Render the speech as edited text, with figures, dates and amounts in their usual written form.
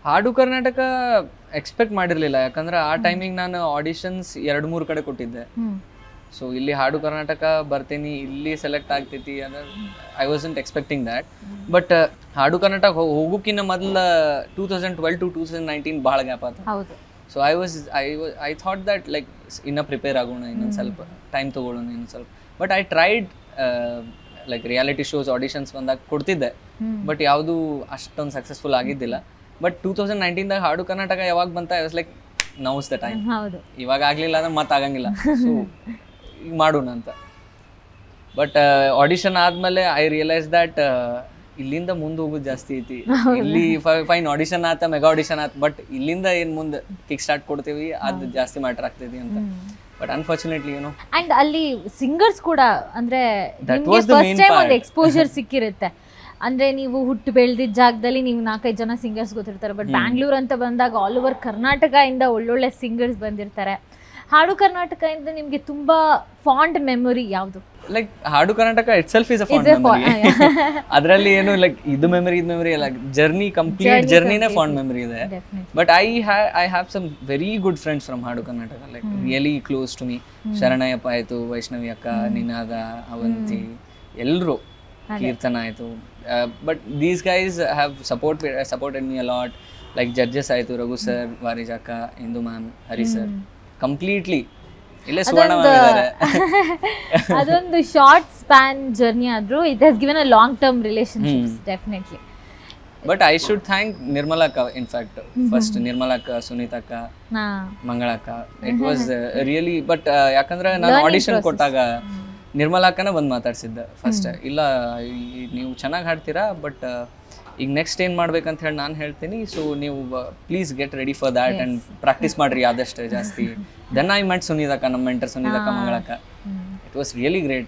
ಹಾಡು ಕರ್ನಾಟಕ ಎಕ್ಸ್ಪೆಕ್ಟ್ ಮಾಡಿರಲಿಲ್ಲ, ಯಾಕಂದ್ರೆ ಆ ಟೈಮಿಗೆ ನಾನು ಆಡಿಷನ್ಸ್ 2-3 ಕಡೆ ಕೊಟ್ಟಿದ್ದೆ. ಸೊ ಇಲ್ಲಿ ಹಾಡು ಕರ್ನಾಟಕ ಬರ್ತೀನಿ, ಇಲ್ಲಿ ಸೆಲೆಕ್ಟ್ ಆಗ್ತೈತಿ ಅಂದ್ರೆ I wasn't expecting that. But ಹಾಡು ಕರ್ನಾಟಕ ಹೋಗೋಕ್ಕಿಂತ ಮೊದಲ 2012 to 2019 ಭಾಳ ಗ್ಯಾಪ್ ಆಯ್ತು. So I thought that like ಇನ್ನೂ ಪ್ರಿಪೇರ್ ಆಗೋಣ, ಇನ್ನೊಂದು ಸ್ವಲ್ಪ ಟೈಮ್ ತೊಗೊಳ್ಳೋಣ ಇನ್ನೊಂದು ಸ್ವಲ್ಪ. But I tried like reality shows auditions ಬಂದಾಗ ಕೊಡ್ತಿದ್ದೆ, ಬಟ್ ಯಾವುದು ಅಷ್ಟೊಂದು ಸಕ್ಸಸ್ಫುಲ್ ಆಗಿದ್ದಿಲ್ಲ. ಬಟ್ 2019ದಾಗ ಹಾಡು ಕರ್ನಾಟಕ ಯಾವಾಗ ಬಂತ I was like now's the time, ಇವಾಗ ಆಗಲಿಲ್ಲ ಅಂದ್ರೆ ಮತ್ತೆ ಆಗಂಗಿಲ್ಲ, ಸೊ ಈಗ ಮಾಡೋಣ ಅಂತ. ಬಟ್ ಆಡಿಷನ್ ಆದಮೇಲೆ ಐ ರಿಯಲೈಸ್ ದ್ಯಾಟ್ ಇಲ್ಲಿಂದ ಮುಂದೆ ಹೋಗೋದು ಜಾಸ್ತಿ ಐತಿ. ಇಲ್ಲಿ ಫೈನ್ ಆಡಿಷನ್ ಆತ, ಮೆಗಾ ಆಡಿಷನ್ ಆತ, ಬಟ್ ಇಲ್ಲಿಂದ ಏನು ಮುಂದೆ ಕಿಕ್ ಸ್ಟಾರ್ಟ್ ಕೊಡ್ತೀವಿ ಅದು ಜಾಸ್ತಿ ಮ್ಯಾಟರ್ ಆಗ್ತೈತಿ ಅಂತ. ಬಟ್ ಅನ್ಫಾರ್ಚುನೇಟ್ಲಿ ಅಂಡ್ ಅಲ್ಲಿ ಸಿಂಗರ್ಸ್ ಕೂಡ ಅಂದ್ರೆ ಫಸ್ಟ್ ಟೈಮ್ ಒಂದು ಎಕ್ಸ್ಪೋಜರ್ ಸಿಕ್ಕಿರುತ್ತೆ. ಅಂದ್ರೆ ನೀವು ಹುಟ್ಟು ಬೆಳೆದಿದ್ದ ಜಾಗದಲ್ಲಿ ನೀವು 4-5 ಜನ ಸಿಂಗರ್ಸ್ ಗೊತ್ತಿರ್ತಾರೆ, ಬಟ್ ಬ್ಯಾಂಗ್ಳೂರ್ ಅಂತ ಬಂದಾಗ ಆಲ್ ಓವರ್ ಕರ್ನಾಟಕ ಇಂದ ಒಳ್ಳೊಳ್ಳೆ ಸಿಂಗರ್ಸ್ ಬಂದಿರ್ತಾರೆ. ಹಾಡು ಕರ್ನಾಟಕ ಇಂದ ನಿಮ್ಗೆ ತುಂಬಾ ಫಾಂಡ್ ಮೆಮೊರಿ ಯಾವುದು? Like Haadu Karnataka itself is a fond memory. ಅದರಲ್ಲಿ ಏನು ಲೈಕ್ ಇದು ಮೆಮೊರಿ ಅಲ್ಲ, ಜರ್ನಿ ಕಂಪ್ಲೀಟ್ ಜರ್ನಿನೇ ಫಾಂಡ್ ಮೆಮೊರಿ ಇದೆ. But I have some very good friends from Haadu Karnataka, like really close to me. Sharanayyappa ಆಯ್ತು, ವೈಷ್ಣವಿ ಅಕ್ಕ, ನಿನಾದ, ಅವಂತಿ, ಎಲ್ಲರೂ, ಕೀರ್ತನ ಆಯ್ತು. But these guys have supported me a lot. Like judges ಆಯ್ತು, ರಘು ಸರ್, ವಾರಿಜ್ ಅಕ್ಕ, Indu ma'am, Hari sir, completely ಇಲ್ಲೇ Suvarna ma'am ಇದ್ದಾರೆ. ಅದೊಂದು ಶಾರ್ಟ್ ಸ್ಪ್ಯಾನ್ ಜರ್ನಿ ಆದ್ರೂ it has given a long term relationships definitely. But I should thank Nirmala ಅಕ್ಕ. ಇನ್ಫ್ಯಾಕ್ಟ್ ಫಸ್ಟ್ ನಿರ್ಮಲಾ ಅಕ್ಕ, ಸುನೀತಾ ಅಕ್ಕ, ಮಂಗಳಕ್ಕ, ಇಟ್ ವಾಸ್ ರಿಯಲಿ. ಬಟ್ ಯಾಕಂದ್ರೆ ನಾನು ಆಡಿಷನ್ ಕೊಟ್ಟಾಗ ನಿರ್ಮಲಾ ಅಕ್ಕನ ಬಂದು ಮಾತಾಡ್ಸಿದ್ದೆ ಫಸ್ಟ್. ಇಲ್ಲ ನೀವು ಚೆನ್ನಾಗಿ ಹಾಡ್ತೀರಾ, ಬಟ್ ಈಗ ನೆಕ್ಸ್ಟ್ ಏನು ಮಾಡ್ಬೇಕಂತ ಹೇಳಿ ನಾನು ಹೇಳ್ತೀನಿ, ಸೊ ನೀವು please get ready for that and practice ಮಾಡಿರಿ ಆದಷ್ಟು ಜಾಸ್ತಿ. ದೆನ್ ಐ ಮೆಟ್ ಸುನೀತಾ ಅಕ್ಕ, ನಮ್ಮ ಮೆಂಟರ್ ಸುನೀತಾ ಅಕ್ಕ, ಮಂಗಳಕ್ಕ. It was really great.